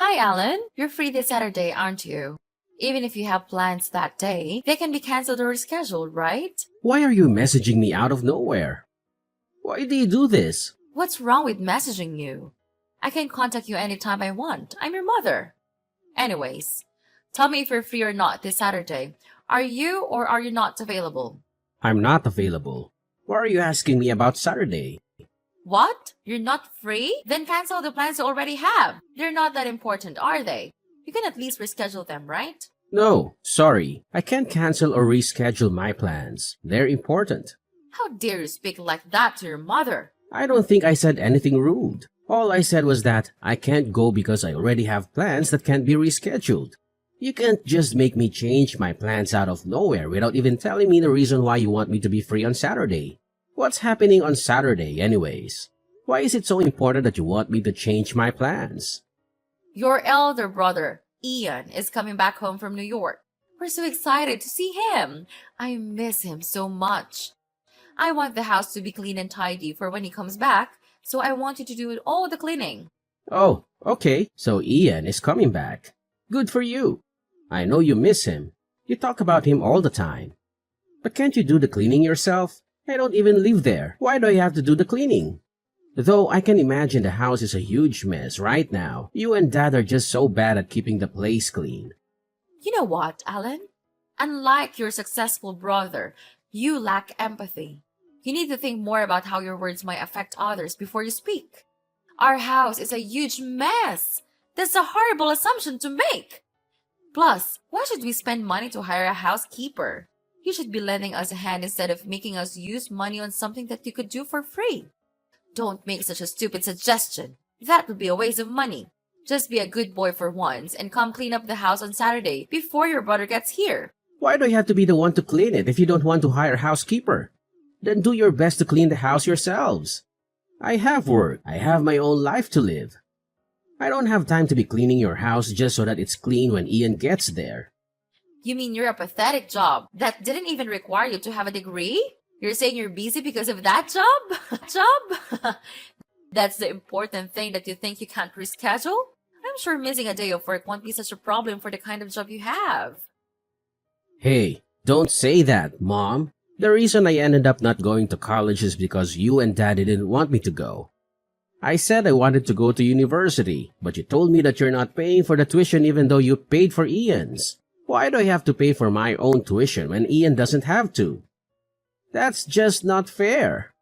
Hi, Alan. You're free this Saturday, aren't you? Even if you have plans that day, they can be canceled or rescheduled, right? Why are you messaging me out of nowhere? Why do you do this? What's wrong with messaging you? I can contact you anytime I want. I'm your mother. Anyways, tell me if you're free or not this Saturday. Are you or are you not available? I'm not available. Why are you asking me about Saturday? What? You're not free? Then cancel the plans you already have. They're not that important, are they? You can at least reschedule them, right? No, sorry. I can't cancel or reschedule my plans. They're important. How dare you speak like that to your mother? I don't think I said anything rude. All I said was that I can't go because I already have plans that can't be rescheduled. You can't just make me change my plans out of nowhere without even telling me the reason why you want me to be free on Saturday. What's happening on Saturday anyways? Why is it so important that you want me to change my plans? Your elder brother, Ian, is coming back home from New York. We're so excited to see him. I miss him so much. I want the house to be clean and tidy for when he comes back, so I want you to do all the cleaning. Oh, okay. So Ian is coming back. Good for you. I know you miss him. You talk about him all the time. But can't you do the cleaning yourself? I don't even live there. Why do I have to do the cleaning? Though I can imagine the house is a huge mess right now. You and Dad are just so bad at keeping the place clean. You know what, Alan? Unlike your successful brother, you lack empathy. You need to think more about how your words might affect others before you speak. Our house is a huge mess. That's a horrible assumption to make. Plus, why should we spend money to hire a housekeeper? You should be lending us a hand instead of making us use money on something that you could do for free. Don't make such a stupid suggestion. That would be a waste of money. Just be a good boy for once and come clean up the house on Saturday before your brother gets here. Why do I have to be the one to clean it if you don't want to hire a housekeeper? Then do your best to clean the house yourselves. I have work. I have my own life to live. I don't have time to be cleaning your house just so that it's clean when Ian gets there. You mean you're a pathetic job that didn't even require you to have a degree? You're saying you're busy because of that job? That's the important thing that you think you can't reschedule? I'm sure missing a day of work won't be such a problem for the kind of job you have. Hey, don't say that, Mom. The reason I ended up not going to college is because you and Daddy didn't want me to go. I said I wanted to go to university, but you told me that you're not paying for the tuition even though you paid for Ian's. Why do I have to pay for my own tuition when Ian doesn't have to? That's just not fair.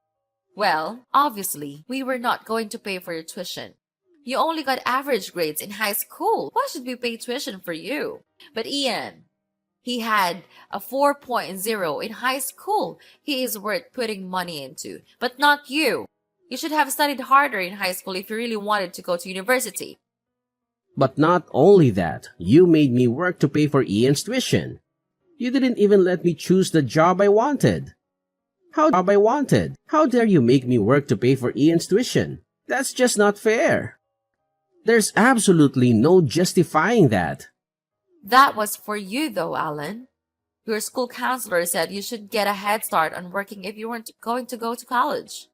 Well, obviously, we were not going to pay for your tuition. You only got average grades in high school. Why should we pay tuition for you? But Ian, he had a 4.0 in high school. He is worth putting money into, but not you. You should have studied harder in high school if you really wanted to go to university. But not only that, you made me work to pay for Ian's tuition. You didn't even let me choose the job I wanted. How dare you make me work to pay for Ian's tuition? That's just not fair. There's absolutely no justifying that. That was for you though, Alan. Your school counselor said you should get a head start on working if you weren't going to go to college.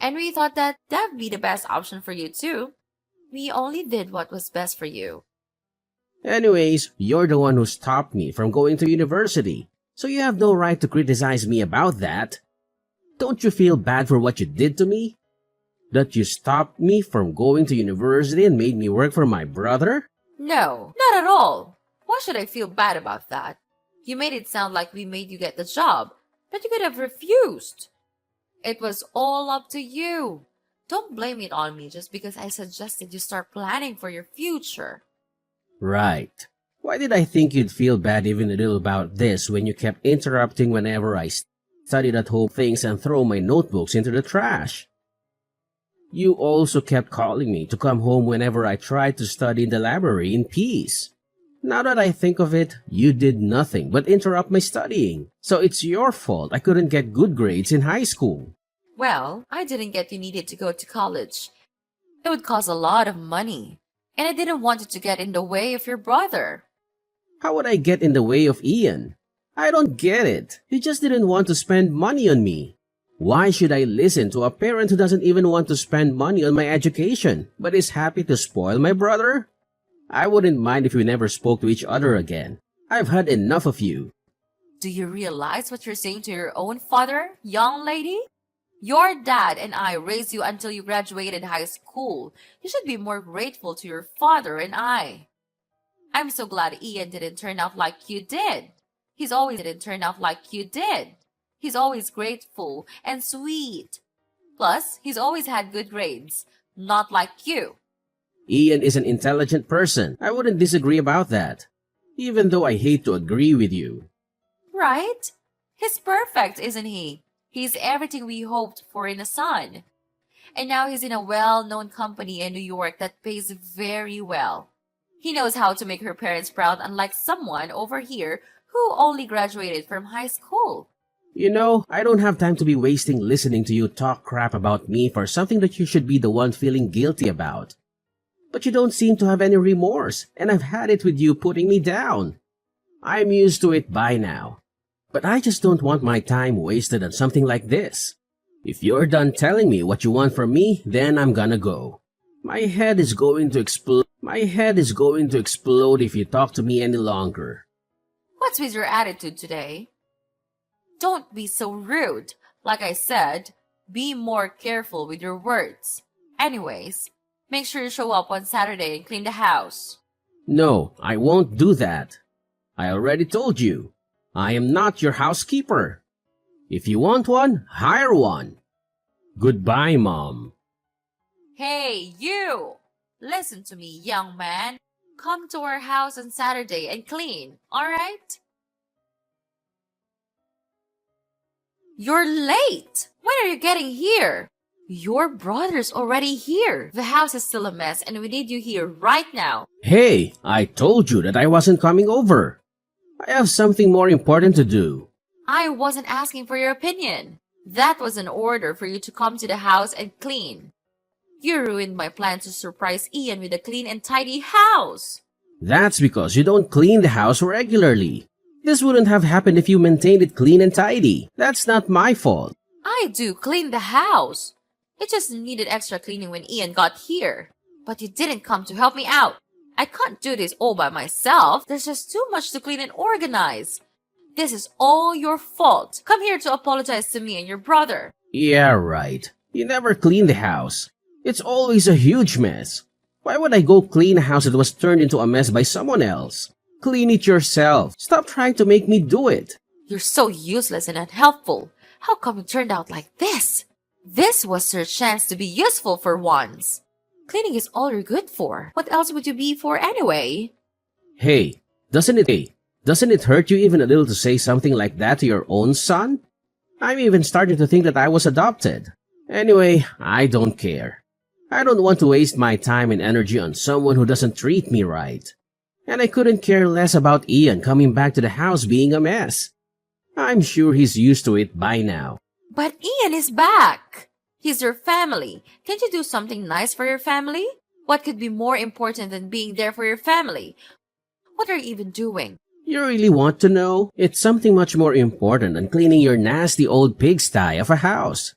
And we thought that that'd be the best option for you too. We only did what was best for you. Anyways, you're the one who stopped me from going to university, so you have no right to criticize me about that. Don't you feel bad for what you did to me? That you stopped me from going to university and made me work for my brother? No, not at all. Why should I feel bad about that? You made it sound like we made you get the job, but you could have refused. It was all up to you. Don't blame it on me just because I suggested you start planning for your future. Right. Why did I think you'd feel bad even a little about this when you kept interrupting whenever I studied at home things and throw my notebooks into the trash? You also kept calling me to come home whenever I tried to study in the library in peace. Now that I think of it, you did nothing but interrupt my studying. So it's your fault I couldn't get good grades in high school. Well, I didn't get you needed to go to college. It would cost a lot of money, and I didn't want it to get in the way of your brother. How would I get in the way of Ian? I don't get it. He just didn't want to spend money on me. Why should I listen to a parent who doesn't even want to spend money on my education, but is happy to spoil my brother? I wouldn't mind if we never spoke to each other again. I've had enough of you. Do you realize what you're saying to your own father, young lady? Your dad and I raised you until you graduated high school. You should be more grateful to your father and I. I'm so glad Ian didn't turn out like you did. He's always didn't turn out like you did. He's always grateful and sweet. Plus, he's always had good grades, not like you. Ian is an intelligent person. I wouldn't disagree about that. Even though I hate to agree with you. Right? He's perfect, isn't he? He's everything we hoped for in a son. And now he's in a well-known company in New York that pays very well. He knows how to make her parents proud, unlike someone over here who only graduated from high school. You know, I don't have time to be wasting listening to you talk crap about me for something that you should be the one feeling guilty about. But you don't seem to have any remorse, and I've had it with you putting me down. I'm used to it by now. But I just don't want my time wasted on something like this. If you're done telling me what you want from me, then I'm gonna go. My head is going to explode. My head is going to explode if you talk to me any longer. What's with your attitude today? Don't be so rude. Like I said, be more careful with your words. Anyways, make sure you show up on Saturday and clean the house. No, I won't do that. I already told you. I am not your housekeeper. If you want one, hire one. Goodbye, Mom. Hey, you! Listen to me, young man. Come to our house on Saturday and clean, alright? You're late! When are you getting here? Your brother's already here. The house is still a mess and we need you here right now. Hey, I told you that I wasn't coming over. I have something more important to do. I wasn't asking for your opinion. That was an order for you to come to the house and clean. You ruined my plan to surprise Ian with a clean and tidy house. That's because you don't clean the house regularly. This wouldn't have happened if you maintained it clean and tidy. That's not my fault. I do clean the house. It just needed extra cleaning when Ian got here. But you didn't come to help me out. I can't do this all by myself. There's just too much to clean and organize. This is all your fault. Come here to apologize to me and your brother. Yeah, right. You never clean the house. It's always a huge mess. Why would I go clean a house that was turned into a mess by someone else? Clean it yourself. Stop trying to make me do it. You're so useless and unhelpful. How come it turned out like this? This was your chance to be useful for once. Cleaning is all you're good for. What else would you be for anyway? Hey, doesn't it hurt you even a little to say something like that to your own son? I'm even starting to think that I was adopted. Anyway, I don't care. I don't want to waste my time and energy on someone who doesn't treat me right. And I couldn't care less about Ian coming back to the house being a mess. I'm sure he's used to it by now. But Ian is back. He's your family. Can't you do something nice for your family? What could be more important than being there for your family? What are you even doing? You really want to know? It's something much more important than cleaning your nasty old pigsty of a house.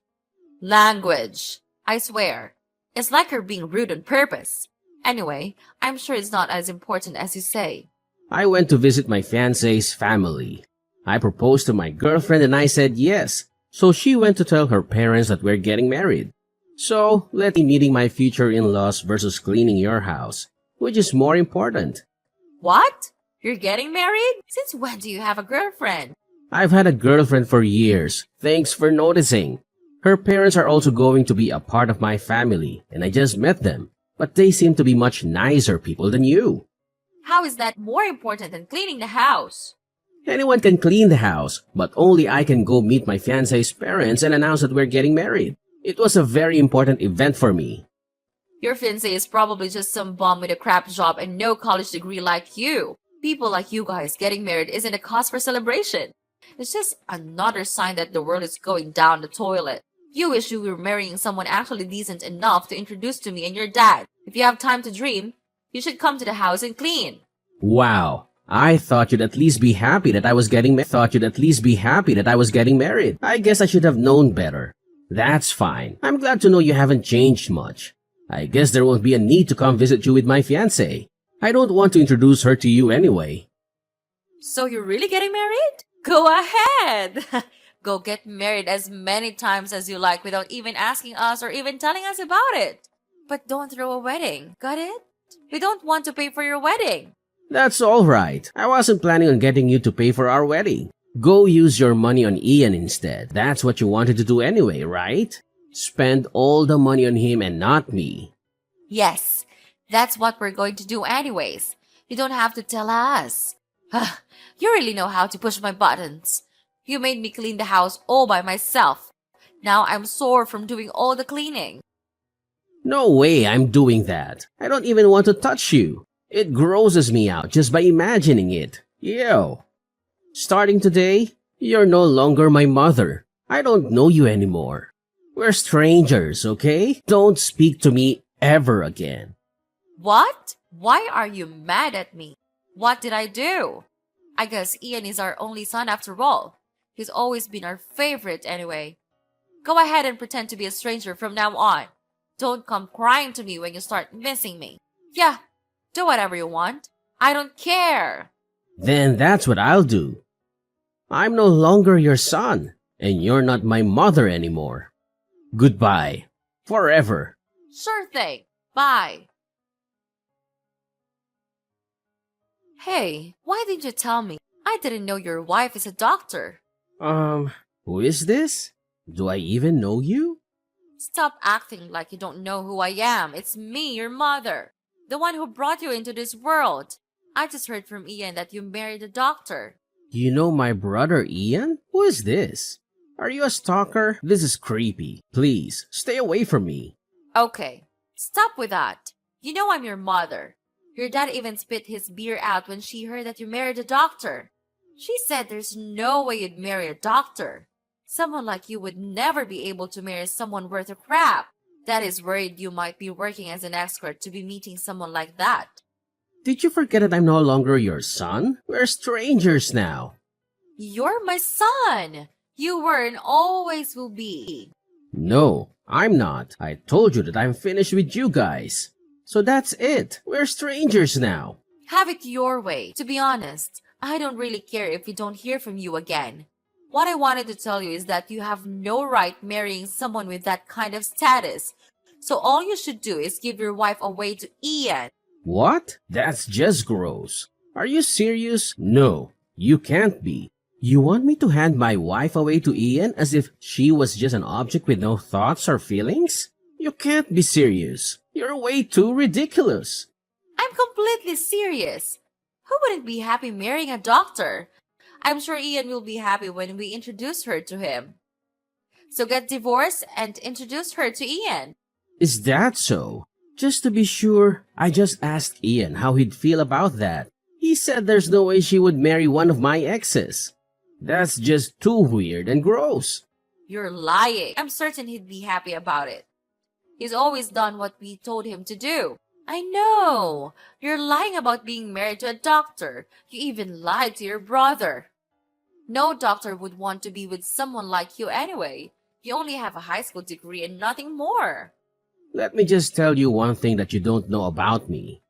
Language. I swear. It's like you're being rude on purpose. Anyway, I'm sure it's not as important as you say. I went to visit my fiancé's family. I proposed to my girlfriend and I said yes. So she went to tell her parents that we're getting married. So, let's be meeting my future in-laws versus cleaning your house. Which is more important? What? You're getting married? Since when do you have a girlfriend? I've had a girlfriend for years. Thanks for noticing. Her parents are also going to be a part of my family, and I just met them. But they seem to be much nicer people than you. How is that more important than cleaning the house? Anyone can clean the house, but only I can go meet my fiancé's parents and announce that we're getting married. It was a very important event for me. Your fiancé is probably just some bum with a crap job and no college degree like you. People like you guys getting married isn't a cause for celebration. It's just another sign that the world is going down the toilet. You wish you were marrying someone actually decent enough to introduce to me and your dad. If you have time to dream, you should come to the house and clean. Wow. I thought you'd at least be happy that I was getting married. I guess I should have known better. That's fine. I'm glad to know you haven't changed much. I guess there won't be a need to come visit you with my fiancé. I don't want to introduce her to you anyway. So you're really getting married? Go ahead! Go get married as many times as you like without even asking us or even telling us about it. But don't throw a wedding, got it? We don't want to pay for your wedding. That's alright. I wasn't planning on getting you to pay for our wedding. Go use your money on Ian instead. That's what you wanted to do anyway, right? Spend all the money on him and not me. Yes, that's what we're going to do anyways. You don't have to tell us. You really know how to push my buttons. You made me clean the house all by myself. Now I'm sore from doing all the cleaning. No way I'm doing that. I don't even want to touch you. It grosses me out just by imagining it. Ew. Starting today, you're no longer my mother. I don't know you anymore. We're strangers, okay? Don't speak to me ever again. What? Why are you mad at me? What did I do? I guess Ian is our only son after all. He's always been our favorite anyway. Go ahead and pretend to be a stranger from now on. Don't come crying to me when you start missing me. Yeah, do whatever you want. I don't care. Then that's what I'll do. I'm no longer your son, and you're not my mother anymore. Goodbye. Forever. Sure thing. Bye. Hey, why didn't you tell me? I didn't know your wife is a doctor. Who is this? Do I even know you? Stop acting like you don't know who I am. It's me, your mother. The one who brought you into this world. I just heard from Ian that you married a doctor. You know my brother Ian? Who is this? Are you a stalker? This is creepy. Please, stay away from me. Okay, stop with that. You know I'm your mother. Your dad even spit his beer out when she heard that you married a doctor. She said there's no way you'd marry a doctor. Someone like you would never be able to marry someone worth a crap. Dad is worried you might be working as an escort to be meeting someone like that. Did you forget that I'm no longer your son? We're strangers now. You're my son. You were and always will be. No, I'm not. I told you that I'm finished with you guys. So that's it. We're strangers now. Have it your way. To be honest, I don't really care if we don't hear from you again. What I wanted to tell you is that you have no right marrying someone with that kind of status. So all you should do is give your wife away to Ian. What? That's just gross. Are you serious? No, you can't be. You want me to hand my wife away to Ian as if she was just an object with no thoughts or feelings? You can't be serious. You're way too ridiculous. I'm completely serious. Who wouldn't be happy marrying a doctor? I'm sure Ian will be happy when we introduce her to him. So get divorced and introduce her to Ian. Is that so? Just to be sure, I just asked Ian how he'd feel about that. He said there's no way she would marry one of my exes. That's just too weird and gross. You're lying. I'm certain he'd be happy about it. He's always done what we told him to do. I know. You're lying about being married to a doctor. You even lied to your brother. No doctor would want to be with someone like you anyway. You only have a high school degree and nothing more. Let me just tell you one thing that you don't know about me.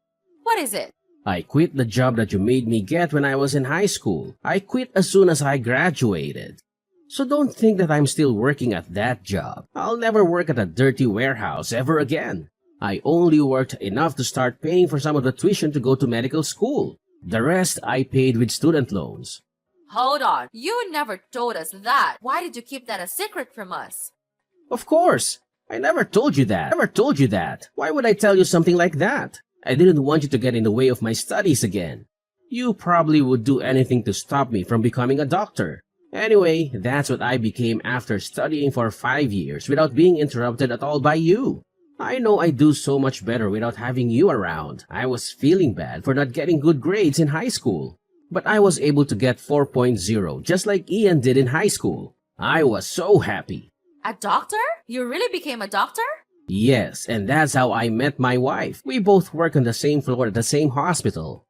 What is it? I quit the job that you made me get when I was in high school. I quit as soon as I graduated. So don't think that I'm still working at that job. I'll never work at a dirty warehouse ever again. I only worked enough to start paying for some of the tuition to go to medical school. The rest I paid with student loans. Hold on. You never told us that. Why did you keep that a secret from us? Of course. I never told you that. Why would I tell you something like that? I didn't want you to get in the way of my studies again. You probably would do anything to stop me from becoming a doctor. Anyway, that's what I became after studying for 5 years without being interrupted at all by you. I know I do so much better without having you around. I was feeling bad for not getting good grades in high school. But I was able to get 4.0 just like Ian did in high school. I was so happy. A doctor? You really became a doctor? Yes, and that's how I met my wife. We both work on the same floor at the same hospital.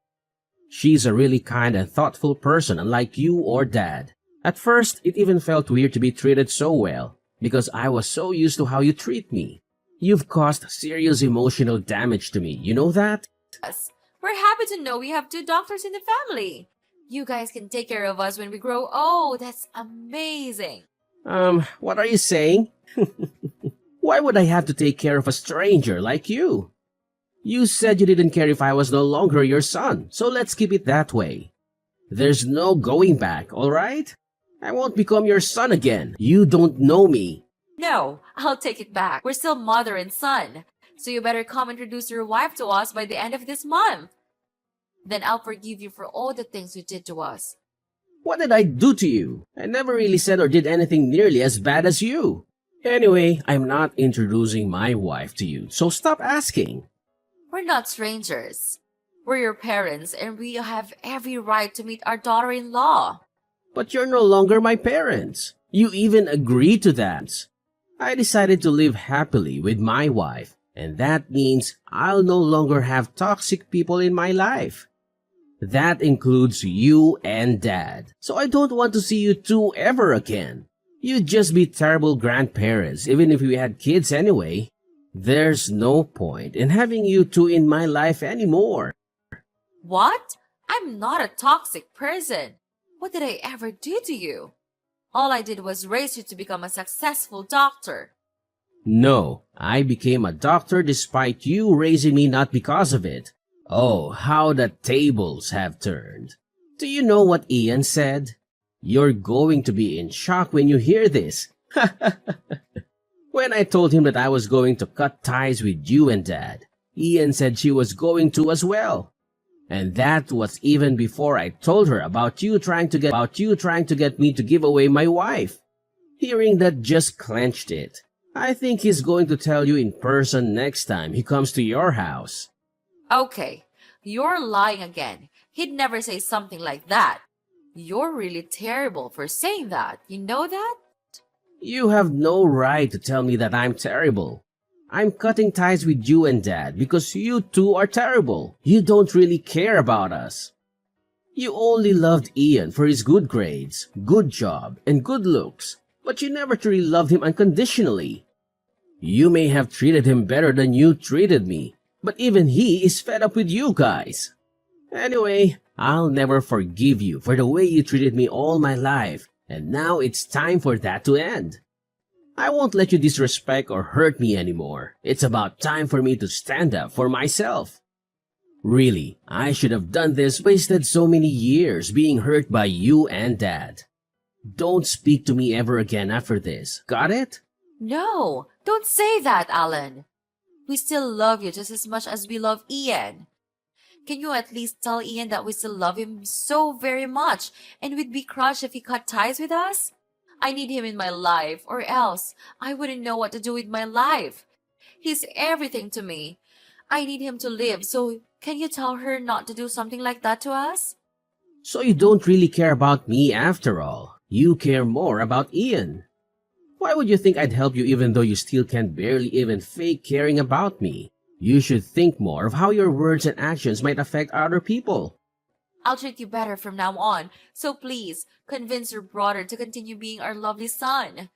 She's a really kind and thoughtful person, unlike you or Dad. At first, it even felt weird to be treated so well, because I was so used to how you treat me. You've caused serious emotional damage to me, you know that? Yes. We're happy to know we have two doctors in the family. You guys can take care of us when we grow old. That's amazing. What are you saying? Why would I have to take care of a stranger like you? You said you didn't care if I was no longer your son, so let's keep it that way. There's no going back, alright? I won't become your son again. You don't know me. No, I'll take it back. We're still mother and son. So you better come introduce your wife to us by the end of this month. Then I'll forgive you for all the things you did to us. What did I do to you? I never really said or did anything nearly as bad as you. Anyway, I'm not introducing my wife to you, so stop asking. We're not strangers. We're your parents, and we have every right to meet our daughter-in-law. But you're no longer my parents. You even agreed to that. I decided to live happily with my wife, and that means I'll no longer have toxic people in my life. That includes you and Dad. So I don't want to see you two ever again. You'd just be terrible grandparents, even if we had kids anyway. There's no point in having you two in my life anymore. What? I'm not a toxic person. What did I ever do to you? All I did was raise you to become a successful doctor. No, I became a doctor despite you raising me, not because of it. Oh, how the tables have turned. Do you know what Ian said? You're going to be in shock when you hear this. When I told him that I was going to cut ties with you and Dad, Ian said she was going to as well. And that was even before I told her about you trying to get me to give away my wife. Hearing that just clenched it. I think he's going to tell you in person next time he comes to your house. Okay, you're lying again. He'd never say something like that. You're really terrible for saying that. You know that? You have no right to tell me that I'm terrible. I'm cutting ties with you and Dad because you two are terrible. You don't really care about us. You only loved Ian for his good grades, good job, and good looks, but you never truly loved him unconditionally. You may have treated him better than you treated me, but even he is fed up with you guys. Anyway, I'll never forgive you for the way you treated me all my life, and now it's time for that to end. I won't let you disrespect or hurt me anymore. It's about time for me to stand up for myself. Really, I should have done this, wasted so many years being hurt by you and Dad. Don't speak to me ever again after this. Got it? No, don't say that, Alan. We still love you just as much as we love Ian. Can you at least tell Ian that we still love him so very much and we'd be crushed if he cut ties with us? I need him in my life, or else I wouldn't know what to do with my life. He's everything to me. I need him to live, so can you tell her not to do something like that to us? So you don't really care about me after all. You care more about Ian. Why would you think I'd help you even though you still can barely even fake caring about me? You should think more of how your words and actions might affect other people. I'll treat you better from now on, so please convince your brother to continue being our lovely son.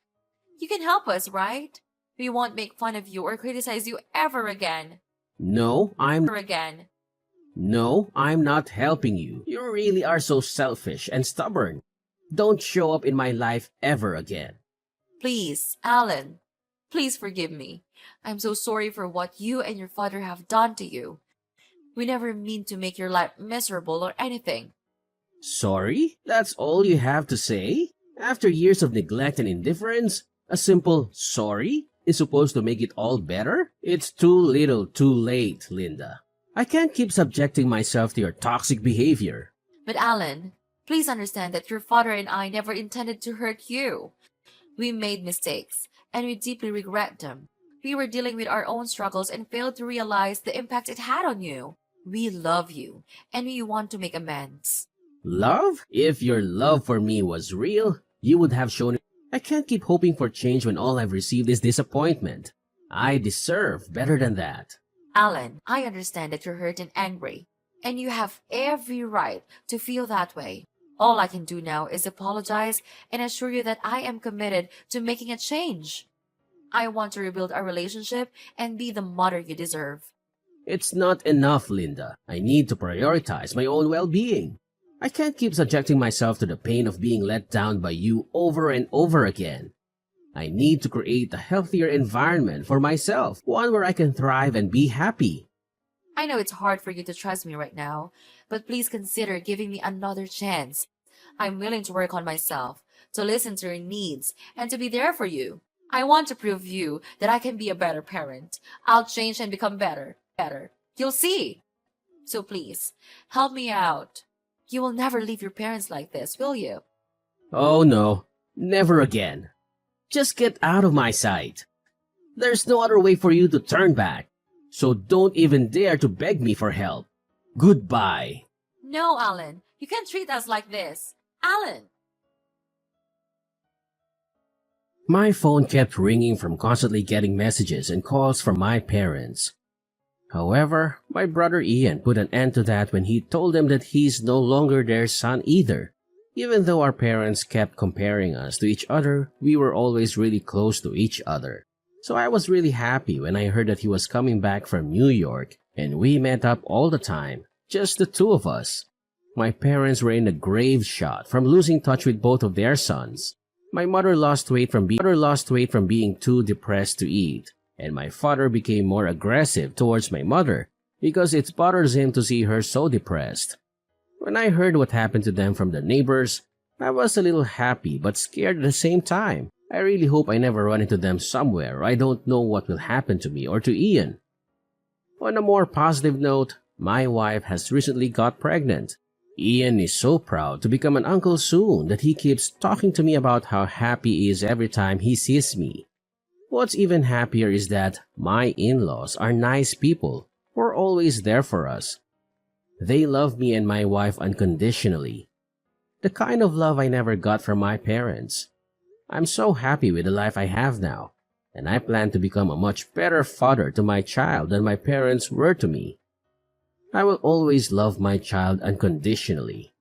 You can help us, right? We won't make fun of you or criticize you ever again. No, I'm not helping you. You really are so selfish and stubborn. Don't show up in my life ever again. Please, Alan, please forgive me. I'm so sorry for what you and your father have done to you. We never mean to make your life miserable or anything. Sorry? That's all you have to say? After years of neglect and indifference, a simple sorry is supposed to make it all better? It's too little too late, Linda. I can't keep subjecting myself to your toxic behavior. But Alan, please understand that your father and I never intended to hurt you. We made mistakes, and we deeply regret them. We were dealing with our own struggles and failed to realize the impact it had on you. We love you, and we want to make amends. Love? If your love for me was real, you would have shown it. I can't keep hoping for change when all I've received is disappointment. I deserve better than that. Alan, I understand that you're hurt and angry, and you have every right to feel that way. All I can do now is apologize and assure you that I am committed to making a change. I want to rebuild our relationship and be the mother you deserve. It's not enough, Linda. I need to prioritize my own well-being. I can't keep subjecting myself to the pain of being let down by you over and over again. I need to create a healthier environment for myself, one where I can thrive and be happy. I know it's hard for you to trust me right now, but please consider giving me another chance. I'm willing to work on myself, to listen to your needs, and to be there for you. I want to prove you that I can be a better parent. I'll change and become better. You'll see. So please, help me out. You will never leave your parents like this, will you? Oh no, never again. Just get out of my sight. There's no other way for you to turn back, so don't even dare to beg me for help. Goodbye. No, Alan. You can't treat us like this. Alan! My phone kept ringing from constantly getting messages and calls from my parents. However, my brother Ian put an end to that when he told them that he's no longer their son either. Even though our parents kept comparing us to each other, we were always really close to each other. So I was really happy when I heard that he was coming back from New York, and we met up all the time, just the two of us. My parents were in a grave shot from losing touch with both of their sons. My mother lost weight from being too depressed to eat, and my father became more aggressive towards my mother because it bothers him to see her so depressed. When I heard what happened to them from the neighbors, I was a little happy but scared at the same time. I really hope I never run into them somewhere or I don't know what will happen to me or to Ian. On a more positive note, my wife has recently got pregnant. Ian is so proud to become an uncle soon that he keeps talking to me about how happy he is every time he sees me. What's even happier is that my in-laws are nice people who are always there for us. They love me and my wife unconditionally. The kind of love I never got from my parents. I'm so happy with the life I have now, and I plan to become a much better father to my child than my parents were to me. I will always love my child unconditionally.